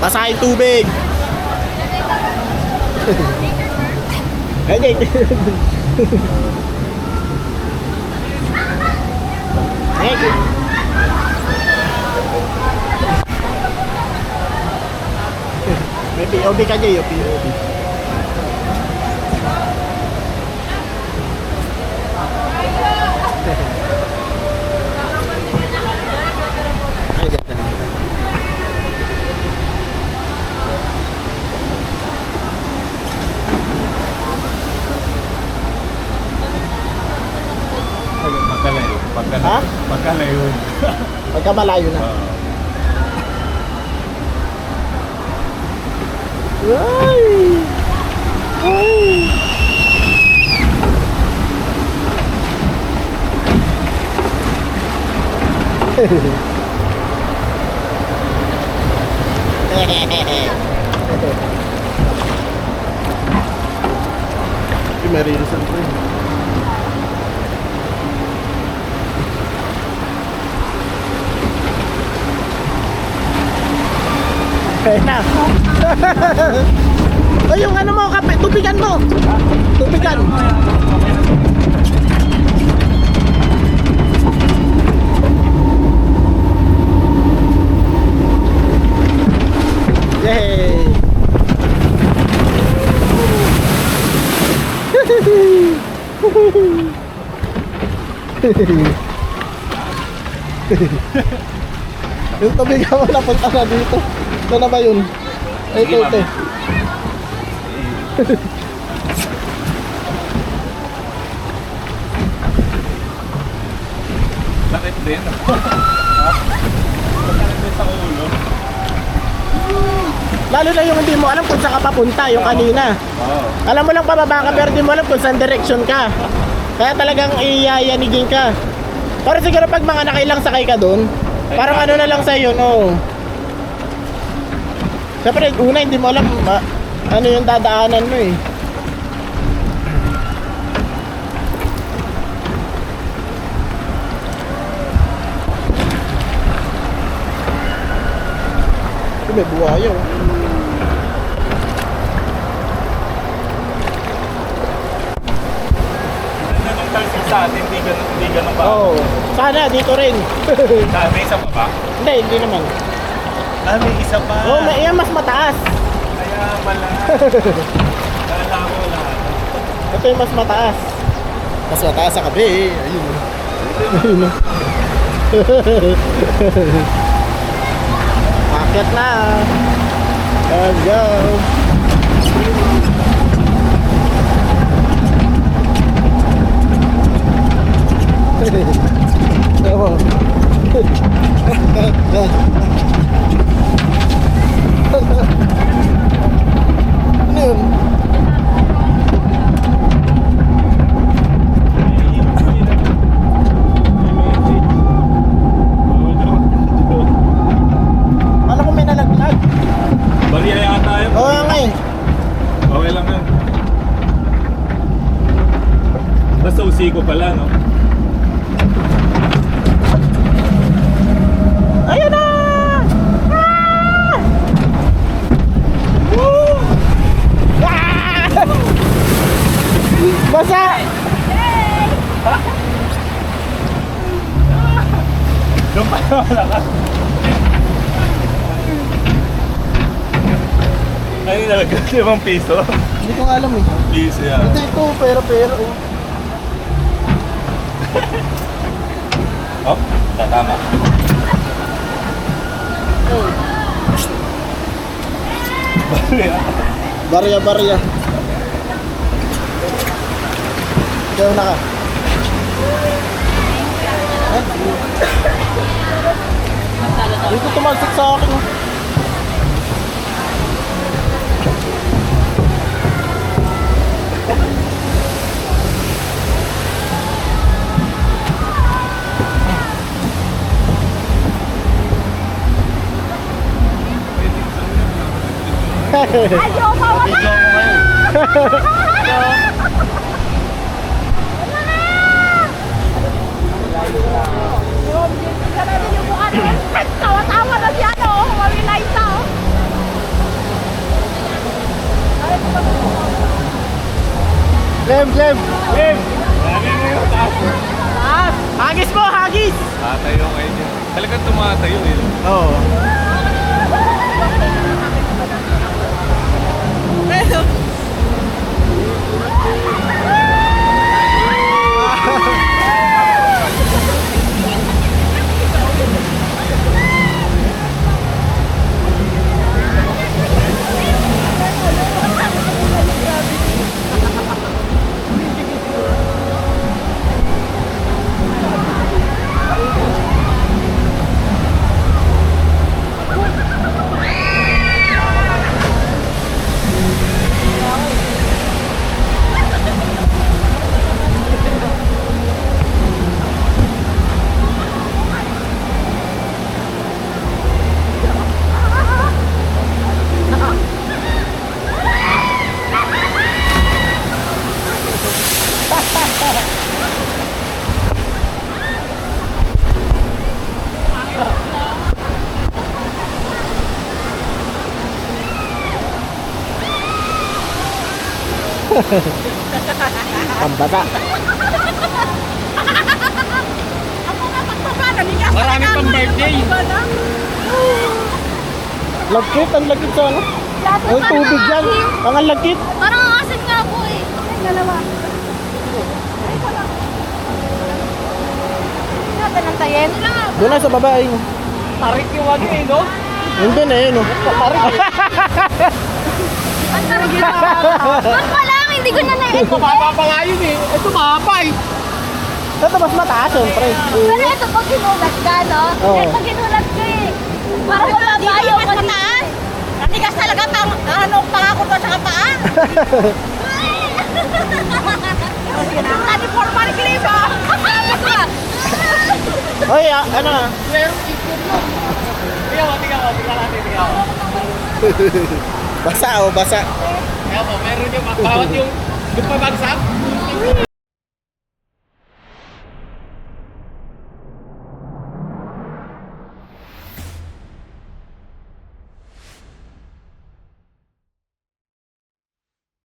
Basahin tubig. Hindi. May POV ka dyan, yung POV. Ay, ganda. Pagkalayo. Ha? Pagkalayo. Pagka malayo na. Ay! Ay! Maririsan ko yun. Kaya na. Ay, yung ano mo, kape, tubigan mo. Tubigan. Yay. Yung tubigan mo napunta na dito. Ito na ba yun? Ito. Sakit din. Sakit din sa ulo. Lalo na yung hindi mo alam kung saan ka papunta, yung kanina. Oo. Alam mo lang pababa ka pero hindi mo alam kung saan direction ka. Kaya talagang iyayanigin ka. Pero siguro pag mga nakailang sakay ka doon, parang ano na lang sa'yo, no? Siyempre, una hindi mo alam ano yung dadaanan mo eh. May buhaya oh. Nung talsik sa atin, hindi ganun ba? Oo. Sana dito rin. May isa pa ba? Hindi naman. May isa pa. Oo, yan mas mataas. Kaya pala. Kala ko lahat. Ito yung mas mataas. Mas mataas sa kabi. Ayun. Ayun. Akit na. Let's go. Ano yun? Alam ko may nalaglag. Bariya yata yun. Oo nga eh. Okay lang yun. Basta usiko pala, no? Ayun na! Ah! Woo! Ah! Basa! Doon pa wala ka. Ano yung nalagay? 5 piso? Hindi ko nga alam eh. Piso yan. Ito, pera. Oh, tatama. Oh. Bariya. Barya. Ikaw na ka. Dito tumalsik sa akin. Oh. Ayaw, bawal na! Tawa-tawa na siya, no? Mawilay ito. Jem. Jim! Lagi mo yung taas. Hagis mo, hagis! Tatayo kayo niya. Talagang tumatayo eh. Oo. Pambata. Marami pang birthday. Lagkit, ang lagkit sa ano? Ang tubig yan. Ang lagkit. Parang ang asin nga po eh. Dalawa. Natin ang tayen. Doon na sa babae. Tarik yung wagi eh, no? Hindi na yun. Oh. Ang tarig yun. Doon pa lang, hindi ko na na-edit. Mababa pa nga yun eh. Ito mahaba eh. Ito mas mataas, syempre. Pero ito pag ginulat ka, no? Oo. Ito ginulat ko eh. Parang wala ba ayaw mas mataas? Natigas talaga pang, ano, pangako doon sa kapaan. Tati formal clip, ah. Oy, ano na? Tingnan mo, tingnan mo. Tingnan natin, tingnan mo. Basa, oh, basa. Tingnan mo, meron yung bawat yung pabagsak.